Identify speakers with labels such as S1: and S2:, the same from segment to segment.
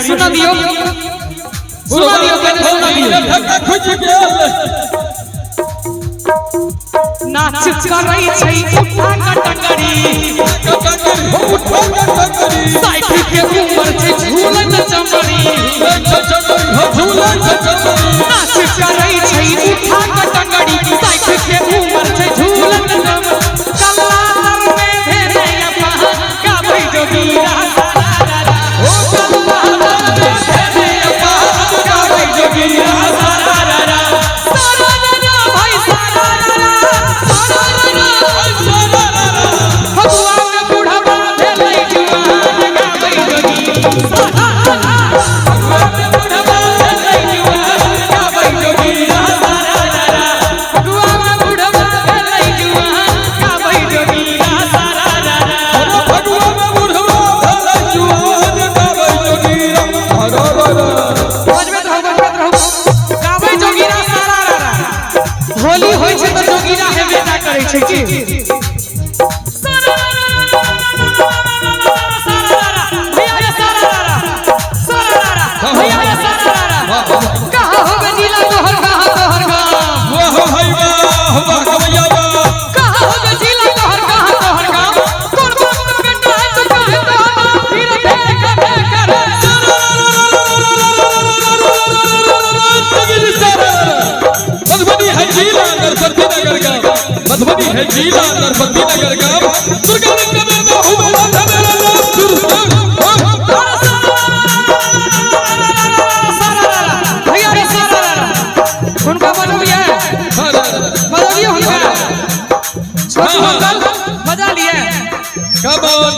S1: सुना दियो नाच कर रही छै उठा कटकरी साइड के ऊपर छै झूलन चमड़ी नाच कर रही छै उठा कटकरी साइड के ऊपर छै झूलन चमड़ी कल्लार में भेरे अपा का भाई जोगीरा होली होय छै त जोगीरा हेबे ना करै छै की कहां होबे जिला तोहर कहां तोहर गांव वाह भाई वाह वाह कवैया वाह कहां होबे जिला तोहर कहां तोहर गांव कोन बात में बेटा है तू कहे तो फिर देख मधुबनी है जिला नरपति नगर गांव मधुबनी है जिला नरपति नगर गांव दुर्गा कमर में हुआ राधा मेरा नाम दुर्गा भैया रे सारा उनका बनोलिया बनोलियो उनका छोटी मंगल बजा लिए कम ऑन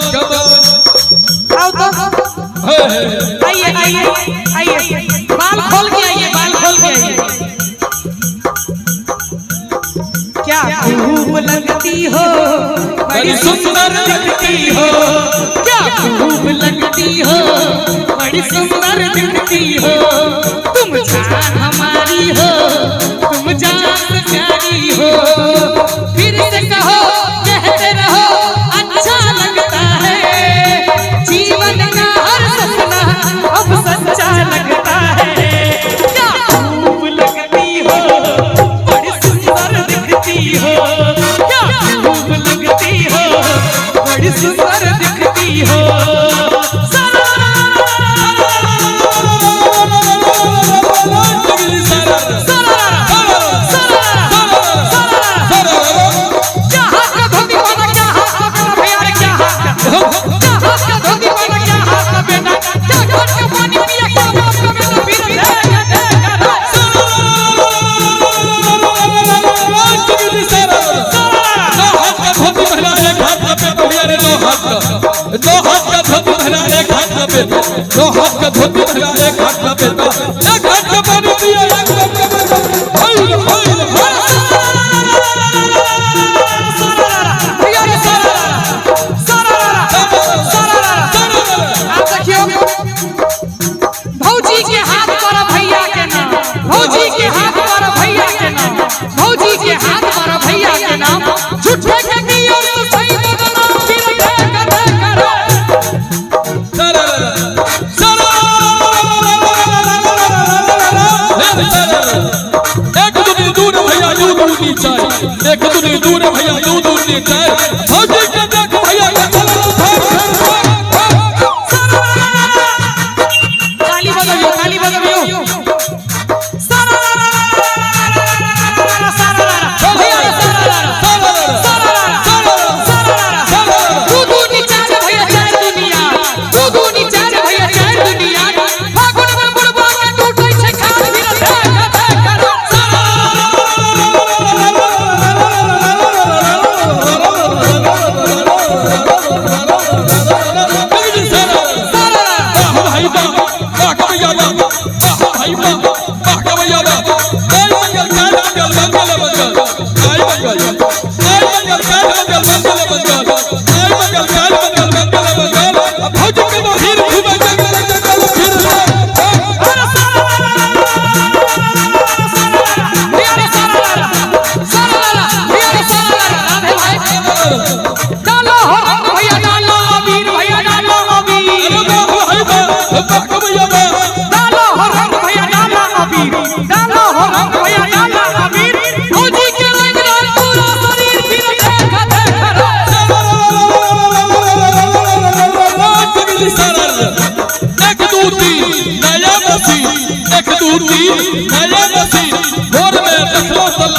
S1: आओ तो आइए आइए आइए बाल खोल के आइए बाल खोल के आइए क्या खूब लगती हो बड़ी सुंदर लगती हो क्या खूब लगती हो बड़ी सुंदर दिखती हो तुम जान हमारी हो तुम जान प्यारी हो फिर से कहो कहते रहो अच्छा लगता है जीवन का हर सपना अब सच्चा लगता है क्या खूब लगती हो बड़ी सुंदर दिखती हो क्या खूब लगती हो बड़ी सुंदर दिखती हो दो हाथ का धोती पहना एक हाथ का पेटा दो हाथ का धोती पहना एक हाथ का पेटा एक हाथ का पानी पिया एक हाथ का होइल होइल आप देखियो भौजी के हाथ पर भैया के नाम भौजी के हाथ पर भैया के नाम भौजी के हाथ पर भैया के नाम झूठे के नियर तो सही बदनाम फिर एक दूनी दूर भैया दू दूनी चाय एक दूनी दूर भैया दू दूनी चाय भौजी के देख भैया के ताली बजाओ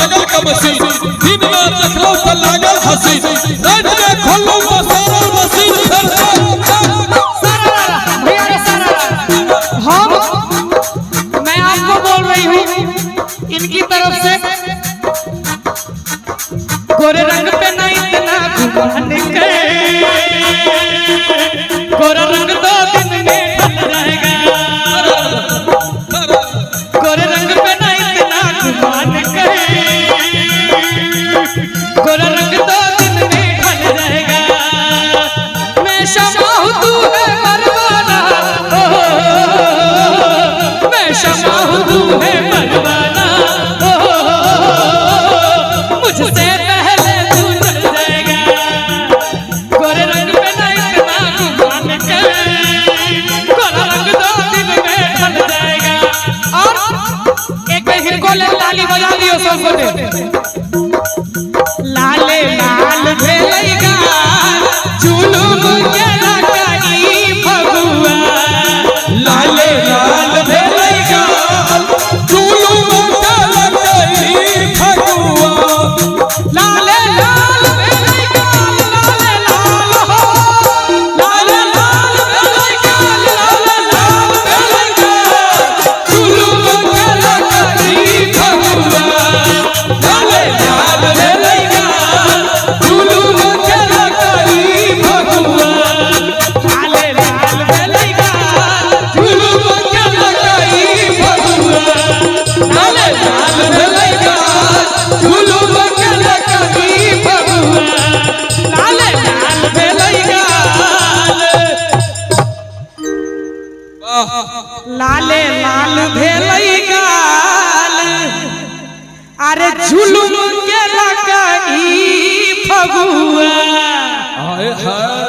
S2: दिन में देखलो त लागल हंसी रात में खोलो बसारा मसीन
S1: भैया रे हम मैं आपको बोल रही हूँ इनकी तरफ से गोरे रंग पे ना इतना घुमान के गोरा रंग 2 दिन में ढल जाएगा गोरे रंग पे ना इतना घुमान के गोरा रंग 2 दिन में ढल जाएगा मैं शमा हूँ तू है परवाना मैं शमा हूँ तू है परवाना मुझसे पहले तू चल जाएगा गोरे रंग पे ना इतना घुमान के गोरा रंग 2 दिन में ढल जाएगा और एक हिरको ले ताली बजा दियो सबको दे लाले लाल भेलैगा जुलूम के लगाई फगुआ
S2: लाले लाल भेलैगा जुलूम के लगाई फगुआ
S1: लाले लाल भेलैगा लाले लाल हो लाले लाल भेलैगा लाले लाल भेलैगा
S2: जुलूम के लगाई फगुआ लाले लाल भेलैगा जुलूम के लगाई फगुआ
S1: लाले लाल भेलैगा
S2: जुलूम के लगाई फगुआ लाले लाल भेलैगा जुलूम के लगाई फगुआ
S1: लाले लाल भेलैगा लाले लाल भेलैगा अरे झुलुम के लगाई फगुआ
S2: हाय हाय